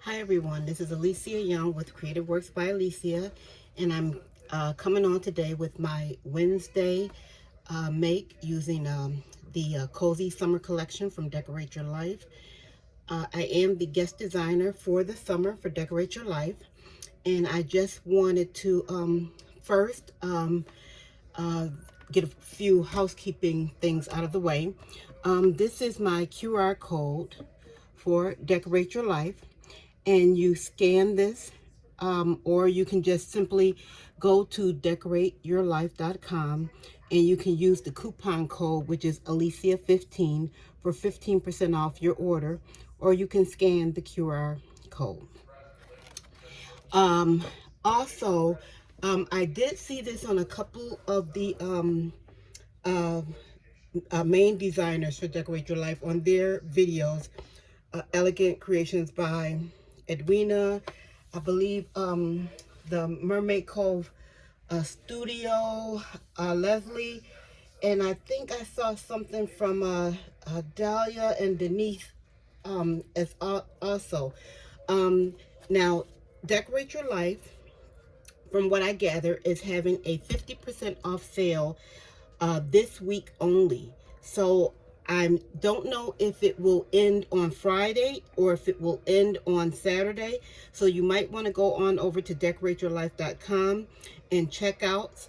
Hi everyone, this is Alicia Young with Creative Works by Alicia, and I'm coming on today with my Wednesday make using the Cozy Summer Collection from Decorate Your Life. I am the guest designer for the summer for Decorate Your Life, and I just wanted to first get a few housekeeping things out of the way. This is my QR code for Decorate Your Life, and you scan this, or you can just simply go to decorateyourlife.com and you can use the coupon code, which is Alicia15, for 15% off your order, or you can scan the QR code. Also, I did see this on a couple of the main designers for Decorate Your Life on their videos. Elegant Creations by Edwina, I believe the Mermaid Cove studio, Leslie, and I think I saw something from Dalia and Denise as also. Now, Decorate Your Life, from what I gather, is having a 50% off sale this week only. So I don't know if it will end on Friday or if it will end on Saturday. So you might want to go on over to decorateyourlife.com and check out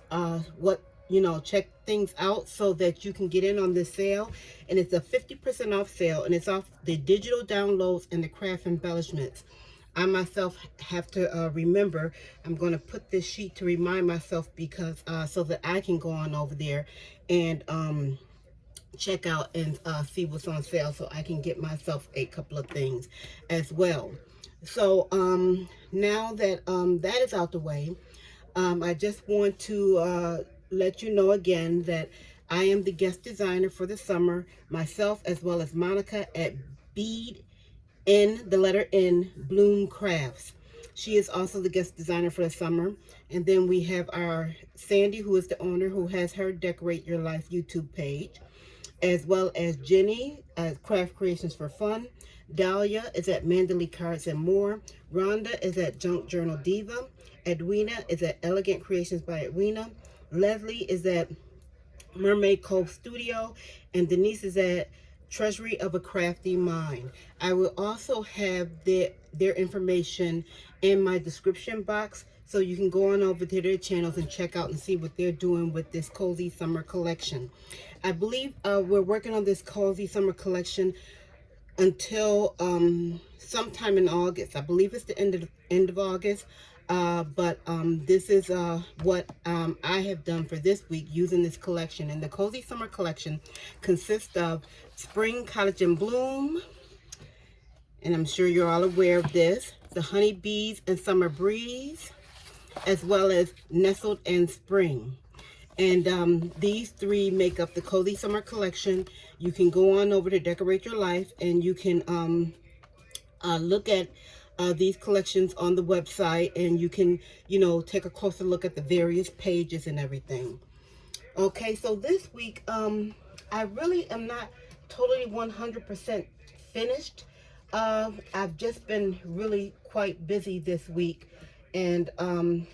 check things out so that you can get in on this sale. And it's a 50% off sale, and it's off the digital downloads and the craft embellishments. I myself have to remember, I'm going to put this sheet to remind myself, because so that I can go on over there and check out and see what's on sale, so I can get myself a couple of things as well. So now that that is out the way, I just want to let you know again that I am the guest designer for the summer, myself as well as Monica at BeadnBloomCrafts. She is also the guest designer for the summer. And then we have our Sandi, who is the owner, who has her Decorate Your Life YouTube page, as well as Jenni at Craft Creations for Fun. Dalia is at Mandalee Cards and More. Rhonda is at Junk Journal Diva. Edwina is at Elegant Creations by Edwina. Leslie is at Mermaid Cove Studio. And Denise is at Treasury of a Crafty Mind. I will also have their information in my description box, so you can go on over to their channels and check out and see what they're doing with this Cozy Summer Collection. I believe we're working on this Cozy Summer Collection until sometime in August. I believe it's the end of August. But this is what I have done for this week using this collection. And the Cozy Summer Collection consists of Spring Cottage and Bloom, and I'm sure you're all aware of this, the Honey Bees and Summer Breeze, as well as Nestled and Spring. And these three make up the Cozy Summer Collection. You can go on over to Decorate Your Life, and you can look at these collections on the website, and you can, take a closer look at the various pages and everything. Okay, so this week, I really am not totally 100% finished. I've just been really quite busy this week, and I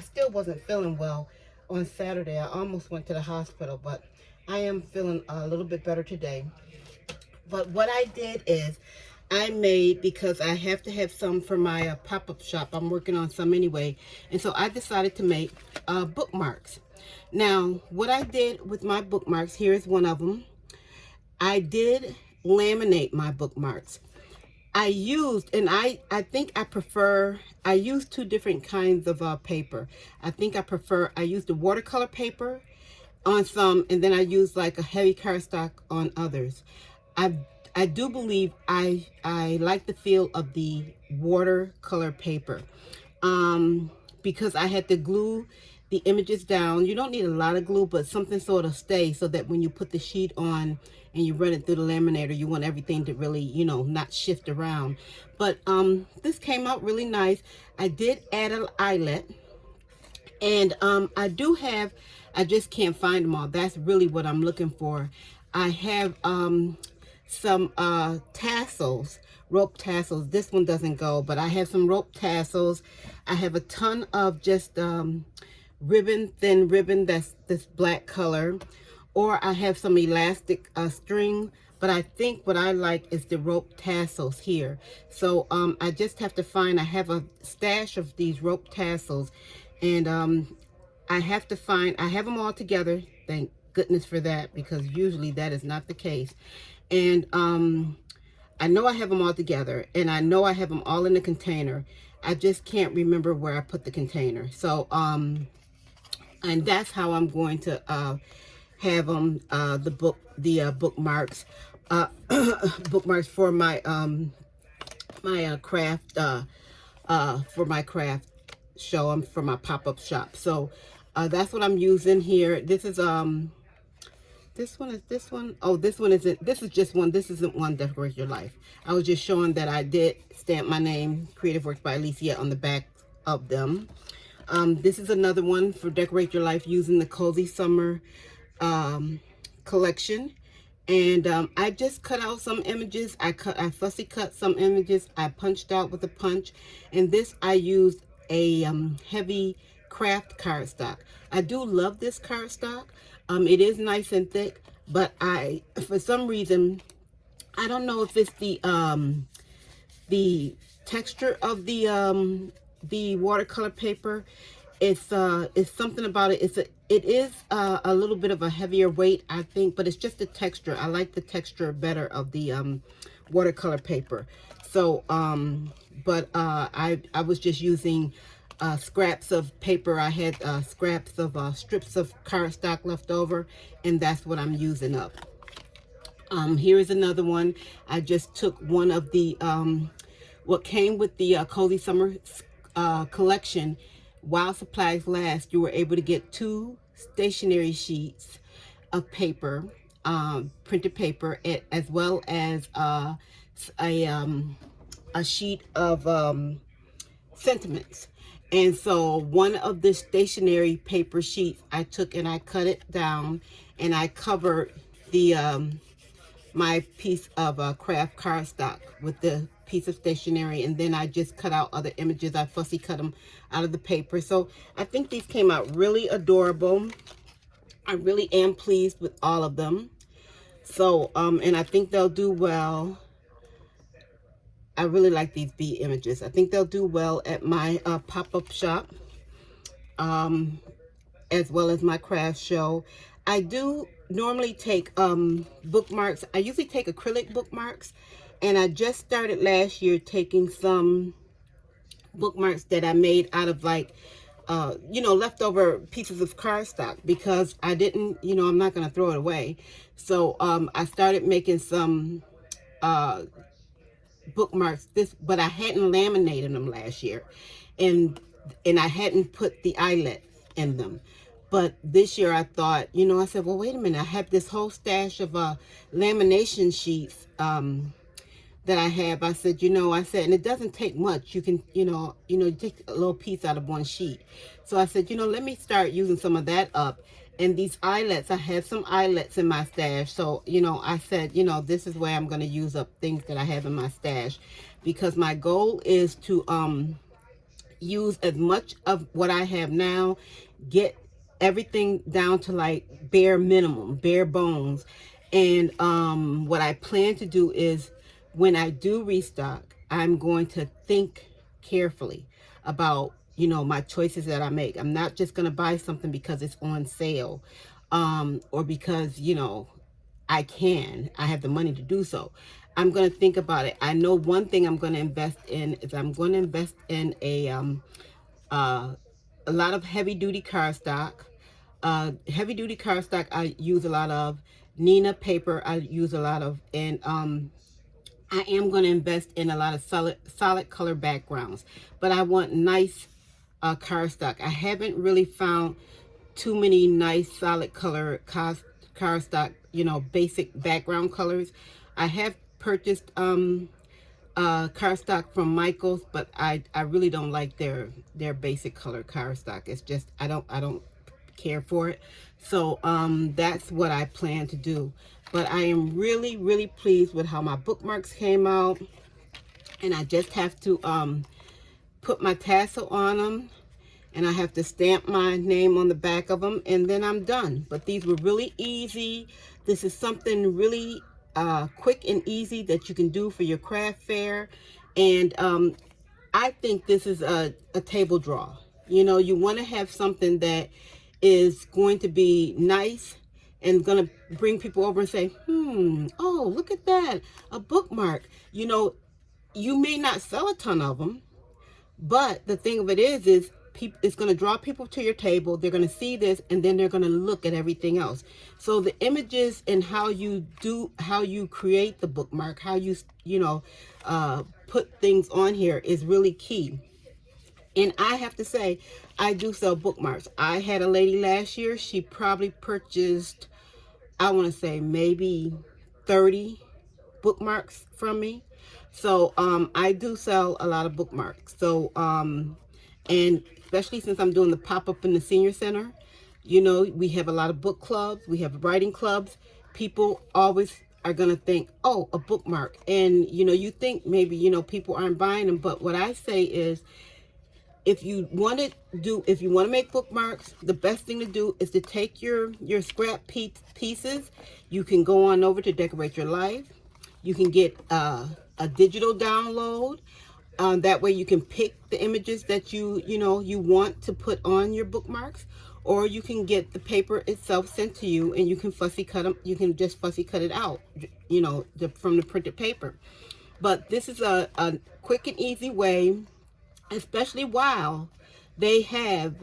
still wasn't feeling well on Saturday. I almost went to the hospital, but I am feeling a little bit better today. But what I did is, I made, because I have to have some for my pop-up shop. I'm working on some anyway. And so I decided to make bookmarks. Now, what I did with my bookmarks, here's one of them. I did laminate my bookmarks. I used, and I think I prefer, I used two different kinds of paper. I used the watercolor paper on some, and then I used like a heavy cardstock on others. I do believe I like the feel of the watercolor paper because I had to glue the images down. You don't need a lot of glue, but something sort of stays so that when you put the sheet on and you run it through the laminator, you want everything to really, not shift around. But this came out really nice. I did add an eyelet, and I just can't find them all. That's really what I'm looking for. I have some tassels rope tassels. This one doesn't go, but I have some rope tassels. I have a ton of just ribbon, thin ribbon that's this black color, or I have some elastic string, but I think what I like is the rope tassels here. So I just have to find, I have a stash of these rope tassels, and I have to find, I have them all together, thank goodness for that, because usually that is not the case. And I know I have them all together, and I know I have them all in the container. I just can't remember where I put the container. So and that's how I'm going to have them, the bookmarks, bookmarks for my craft, for my craft show, for my pop-up shop. So that's what I'm using here. This is this one is this one. Oh, this one isn't. This is just one. This isn't one Decorate Your Life. I was just showing that I did stamp my name, Creative Works by Alicia, on the back of them. This is another one for Decorate Your Life using the Cozy Summer collection. And I just cut out some images. I fussy cut some images. I punched out with a punch. And this I used a heavy craft cardstock. I do love this cardstock. It is nice and thick, but for some reason, I don't know if it's the texture of the watercolor paper. It's something about it. It is a little bit of a heavier weight, I think, but it's just the texture. I like the texture better of the watercolor paper. So, but I was just using scraps of paper. I had scraps of strips of cardstock left over, and that's what I'm using up. Here is another one. I just took one of the what came with the Cozy Summer collection. While supplies last, you were able to get 2 stationery sheets of paper, printed paper, as well as a sheet of sentiments. And so one of the stationery paper sheets I took and I cut it down, and I covered the my piece of craft cardstock with the piece of stationery, and then I just cut out other images. I fussy cut them out of the paper. So I think these came out really adorable. I really am pleased with all of them. So and I think they'll do well. I really like these bee images. I think they'll do well at my pop-up shop, as well as my craft show. I do normally take bookmarks. I usually take acrylic bookmarks, and I just started last year taking some bookmarks that I made out of, like, you know, leftover pieces of cardstock, because I didn't, you know, I'm not going to throw it away. So I started making some bookmarks, but I hadn't laminated them last year, and I hadn't put the eyelet in them. But this year I thought, you know, I said, well, wait a minute, I have this whole stash of lamination sheets that I have. I said, you know, and it doesn't take much. You can, you take a little piece out of one sheet. So I said, you know, let me start using some of that up. And these eyelets, I have some eyelets in my stash. So, you know, I said, you know, this is where I'm going to use up things that I have in my stash, because my goal is to use as much of what I have now, get everything down to like bare minimum, bare bones. And what I plan to do is, when I do restock, I'm going to think carefully about, you know, my choices that I make. I'm not just going to buy something because it's on sale, or because, you know, I have the money to do so. I'm going to think about it. I know one thing I'm going to invest in is I'm going to invest in a lot of heavy-duty cardstock. Heavy-duty cardstock I use a lot of. Nina paper I use a lot of. And I am going to invest in a lot of solid color backgrounds. But I want nice cardstock. I haven't really found too many nice solid color cardstock, you know, basic background colors. I have purchased cardstock from Michael's, but I really don't like their basic color cardstock. It's just I don't care for it. So that's what I plan to do. But I am really pleased with how my bookmarks came out. and I just have to put my tassel on them, and I have to stamp my name on the back of them, and then I'm done. But these were really easy. This is something really quick and easy that you can do for your craft fair. And I think this is a table draw. You know, you want to have something that is going to be nice and going to bring people over and say, oh, look at that, a bookmark. You know, you may not sell a ton of them, but the thing of it is it's going to draw people to your table. They're going to see this, and then they're going to look at everything else. So the images and how you create the bookmark, how you put things on here is really key. And I have to say, I do sell bookmarks. I had a lady last year. She probably purchased, I want to say maybe 30 bookmarks from me. So I do sell a lot of bookmarks. So and especially since I'm doing the pop-up in the senior center, you know, we have a lot of book clubs, we have writing clubs. People always are gonna think, oh, a bookmark. And you know, you think maybe, you know, people aren't buying them, but what I say is, if you want to make bookmarks, the best thing to do is to take your scrap pieces. You can go on over to Decorate Your Life. You can get a digital download. That way you can pick the images that you want to put on your bookmarks, or you can get the paper itself sent to you, and you can fussy cut them. You can just fussy cut it out, you know, from the printed paper. But this is a quick and easy way, especially while they have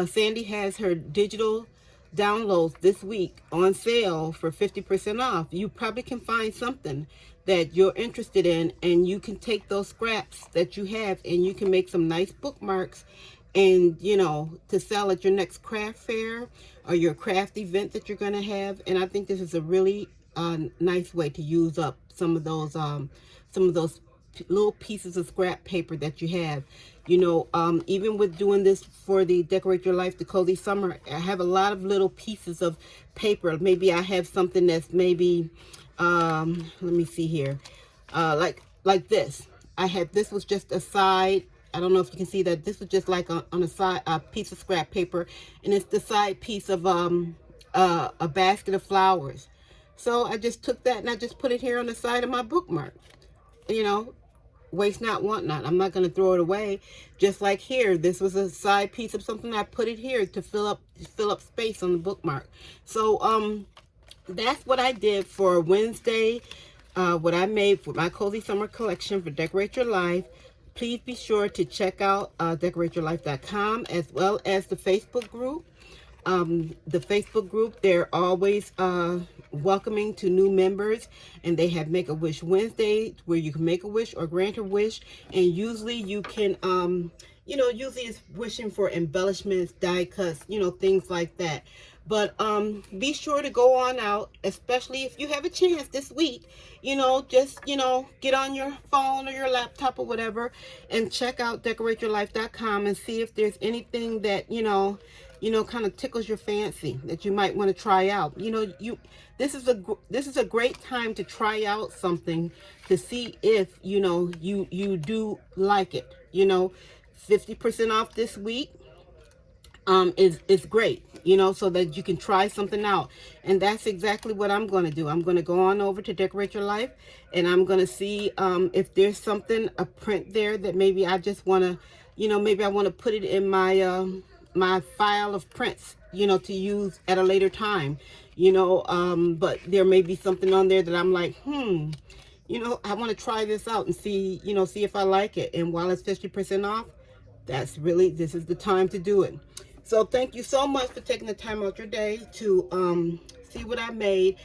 Sandi has her digital downloads this week on sale for 50% off. You probably can find something that you're interested in, and you can take those scraps that you have and you can make some nice bookmarks, and you know, to sell at your next craft fair or your craft event that you're going to have. And I think this is a really nice way to use up some of those little pieces of scrap paper that you have. You know, even with doing this for the Decorate Your Life, the Cozy Summer, I have a lot of little pieces of paper. Maybe I have something that's maybe, let me see here, like this. This was just a side. I don't know if you can see that. This was just like on a side, a piece of scrap paper, and it's the side piece of a basket of flowers. So I just took that and I just put it here on the side of my bookmark. You know, waste not, want not. I'm not going to throw it away. Just like here, this was a side piece of something. I put it here to fill up space on the bookmark. So that's what I did for Wednesday. What I made for my Cozy Summer collection for Decorate Your Life. Please be sure to check out decorateyourlife.com, as well as the Facebook group. The Facebook group, they're always welcoming to new members, and they have Make a Wish Wednesday where you can make a wish or grant a wish, and usually you can usually it's wishing for embellishments, die cuts, you know, things like that. But be sure to go on out, especially if you have a chance this week, you know, just, you know, get on your phone or your laptop or whatever and check out decorateyourlife.com and see if there's anything that, you know, kind of tickles your fancy that you might want to try out. You know, this is a great time to try out something to see if, you know, you do like it. You know, 50% off this week is great, you know, so that you can try something out. And that's exactly what I'm going to do. I'm going to go on over to Decorate Your Life, and I'm going to see if there's something, a print there that maybe I just want to, you know, maybe I want to put it in my my file of prints, you know, to use at a later time, you know, but there may be something on there that I'm like, you know, I want to try this out and see, you know, see if I like it. And while it's 50% off, this is the time to do it. So thank you so much for taking the time out your day to see what I made.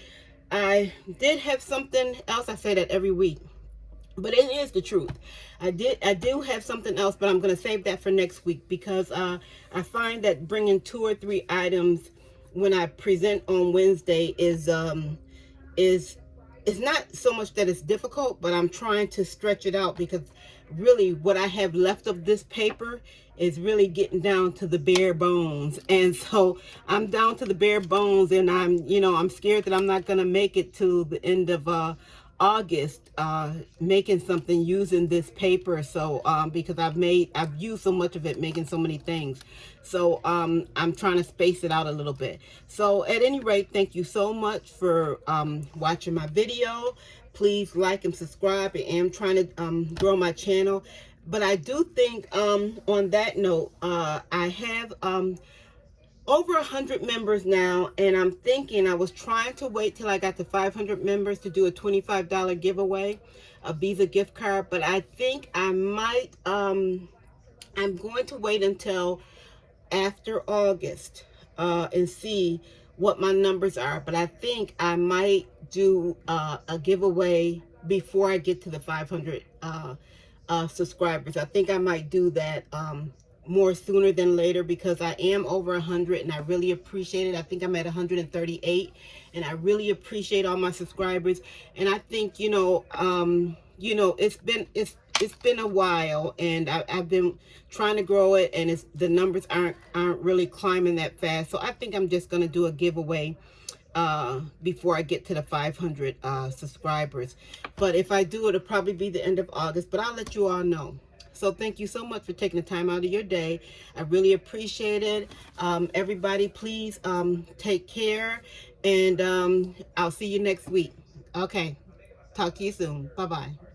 I did have something else. I say that every week, but it is the truth. I do have something else, but I'm going to save that for next week, because I find that bringing 2 or 3 items when I present on Wednesday is not so much that it's difficult, but I'm trying to stretch it out, because really what I have left of this paper is really getting down to the bare bones. And so I'm down to the bare bones, and I'm scared that I'm not going to make it to the end of August making something using this paper. So because I've used so much of it making so many things. So I'm trying to space it out a little bit. So at any rate, thank you so much for watching my video. Please like and subscribe. I am trying to grow my channel. But I do think on that note, I have over 100 members now, and I'm thinking I was trying to wait till I got to 500 members to do a $25 giveaway, a Visa gift card, but I think I might I'm going to wait until after August and see what my numbers are. But I think I might do a giveaway before I get to the 500 subscribers. I think I might do that more sooner than later, because I am over 100 and I really appreciate it. I think I'm at 138 and I really appreciate all my subscribers. And I think, it's been a while, and I've been trying to grow it, and the numbers aren't really climbing that fast. So I think I'm just going to do a giveaway before I get to the 500 subscribers. But if I do, it'll probably be the end of August, but I'll let you all know. So thank you so much for taking the time out of your day. I really appreciate it. Everybody, please take care, and I'll see you next week. Okay, talk to you soon. Bye-bye.